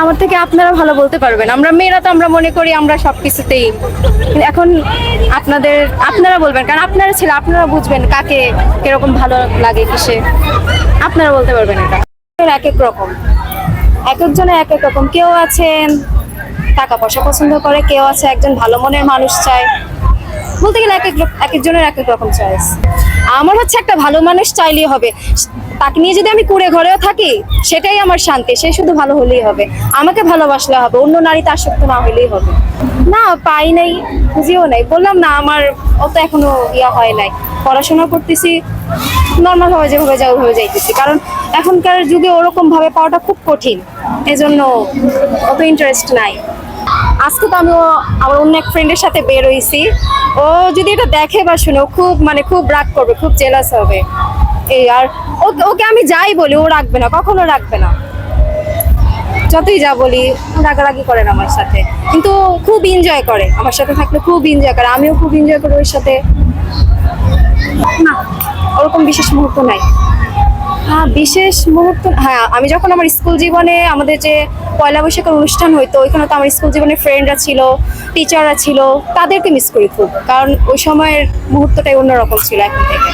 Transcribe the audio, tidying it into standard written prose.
আমার থেকে আপনারা ভালো বলতে পারবেন। আমরা মেয়েরা তো আমরা মনে করি আমরা সবকিছুতেই, এখন আপনারা বলবেন, কারণ আপনারা ছিল, আপনারা বুঝবেন কাকে কিরকম ভালো লাগে কিসে, আপনারা বলতে পারবেন। এটা এক এক রকম, এক একজনের এক এক রকম। কেউ আছেন টাকা পয়সা পছন্দ করে, কেউ আছে একজন ভালো মনের মানুষ চায়। বলতে গেলে এক একজনের এক এক রকম চয়েস। আমার হচ্ছে একটা ভালো মানুষ চাইলেই হবে, তাকে নিয়ে যদি আমি কুড়ে ঘরেও থাকি সেটাই আমার শান্তি। সে শুধু ভালো হলেই হবে, আমাকে ভালোবাসলে হবে, অন্য নারীতে আসক্ত না হলেই হবে। না পাই নাই, খুঁজিও নাই, বললাম না আমার অত এখনো হয় নাই। পড়াশোনা করতেছি নর্মাল ভাবে, যেভাবে যাই ওইভাবে যাইতেছি, কারণ এখনকার যুগে ওরকম ভাবে পাওয়াটা খুব কঠিন, এজন্য অত ইন্টারেস্ট নাই। আজকে তো আমি আমার অন্য এক ফ্রেন্ডের সাথে বের হইছি, ও যদি এটা দেখে বা শুনে খুব রাগ করবে, খুব জেলাস হবে এই। আর ওকে আমি যাই বলি ও রাখবে না, কখনো রাখবে না, যতই যা বলি রাগারাগি করে না আমার সাথে, কিন্তু খুব এনজয় করে আমার সাথে থাকলে, খুব এনজয় করে, আমিও খুব এনজয় করি ওর সাথে। না ওরকম বিশেষ মুহূর্ত নাই। হ্যাঁ বিশেষ মুহূর্ত, হ্যাঁ আমি যখন আমার স্কুল জীবনে আমাদের যে পয়লা বৈশাখের অনুষ্ঠান হইতো, ওইখানে তো আমার স্কুল জীবনে ফ্রেন্ডরা ছিল, টিচাররা ছিল, তাদেরকে মিস করি খুব, কারণ ওই সময়ের মুহূর্তটাই অন্যরকম ছিল এখন থেকে।